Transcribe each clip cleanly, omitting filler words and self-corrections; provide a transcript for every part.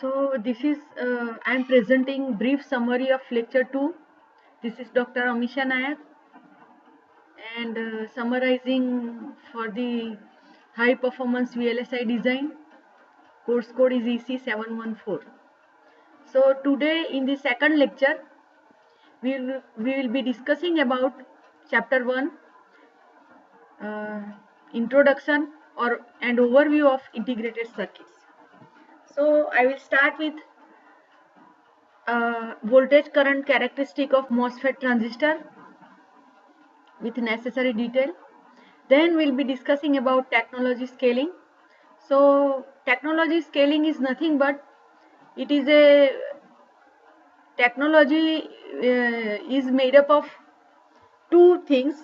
So this is I am presenting brief summary of lecture 2. This is Dr. Amisha Nayak and summarizing for the high performance VLSI design. Course code is EC714. So today in the second lecture we will be discussing about chapter 1, introduction and overview of integrated circuits. So I will start with voltage current characteristic of MOSFET transistor with necessary detail. Then we'll be discussing about technology scaling. So technology scaling is nothing but it is a technology is made up of two things,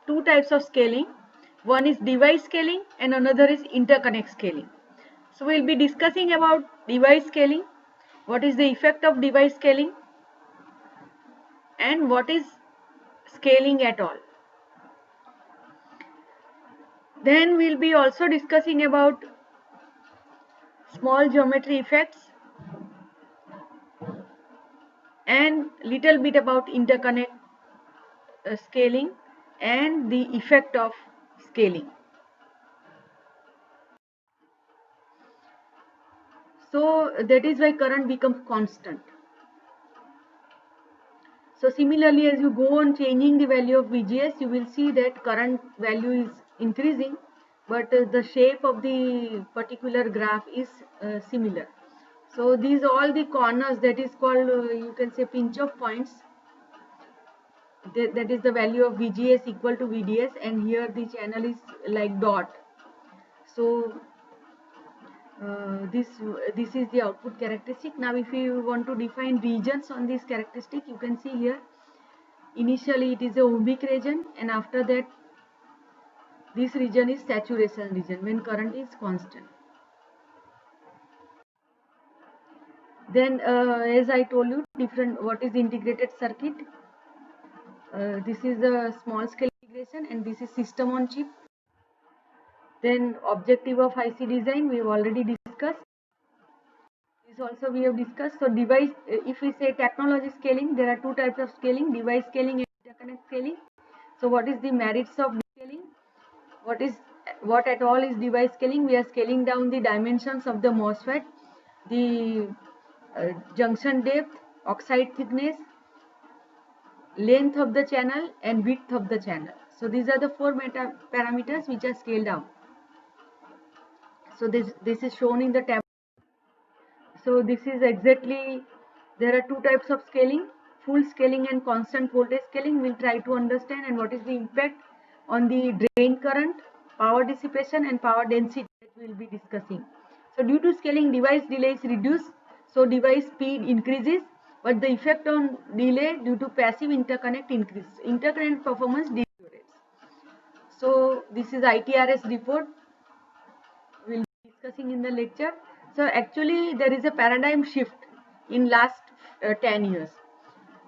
two types of scaling. One is device scaling and another is interconnect scaling. So we'll be discussing about device scaling, what is the effect of device scaling and what is scaling at all. Then we'll be also discussing about small geometry effects and little bit about interconnect scaling and the effect of scaling. So that is why current becomes constant. So similarly, as you go on changing the value of VGS, you will see that current value is increasing, but the shape of the particular graph is similar. So these all the corners, that is called you can say pinch off points. That is the value of VGS equal to VDS, and here the channel is like dot. So this is the output characteristic. Now if you want to define regions on this characteristic, you can see here initially it is a ohmic region, and after that this region is saturation region when current is constant. Then as I told you, different what is integrated circuit. This is a small scale integration and this is system on chip. Then objective of IC design we have already discussed. This also we have discussed. So device, if we say technology scaling, there are two types of scaling: device scaling and interconnect scaling. So what is the merits of scaling? What at all is device scaling? We are scaling down the dimensions of the MOSFET, the junction depth, oxide thickness, length of the channel and width of the channel. So these are the four parameters which are scaled down. So this is shown in the tab. So this is exactly, there are two types of scaling, full scaling and constant voltage scaling. We'll try to understand and what is the impact on the drain current, power dissipation and power density that we'll be discussing. So due to scaling, device delay is reduced, so device speed increases, but the effect on delay due to passive interconnect increases. Interconnect performance deteriorates. So this is ITRS report we'll be discussing in the lecture. So actually there is a paradigm shift in last 10 years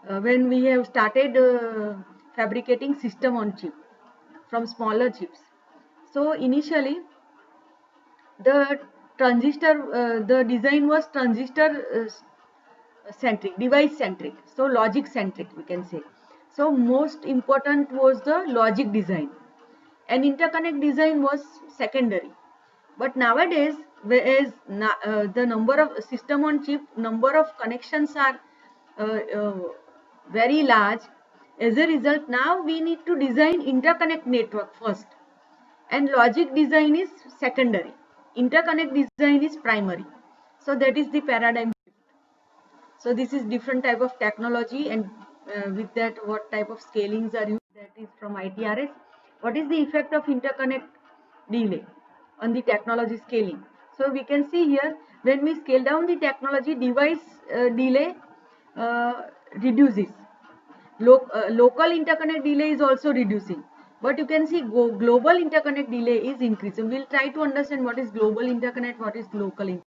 when we have started fabricating system on chip from smaller chips. So initially the transistor, the design was transistor centric, device centric, so logic centric we can say. So most important was the logic design and interconnect design was secondary. But nowadays, whereas the number of system on chip, number of connections are very large. As a result, now we need to design interconnect network first, and logic design is secondary. Interconnect design is primary. So that is the paradigm shift. So this is different type of technology, and with that, what type of scalings are used? That is from ITRS. What is the effect of interconnect delay on the technology scaling? So we can see here when we scale down the technology, device delay reduces. Local interconnect delay is also reducing, but you can see global interconnect delay is increasing. We'll try to understand what is global interconnect, what is local interconnect.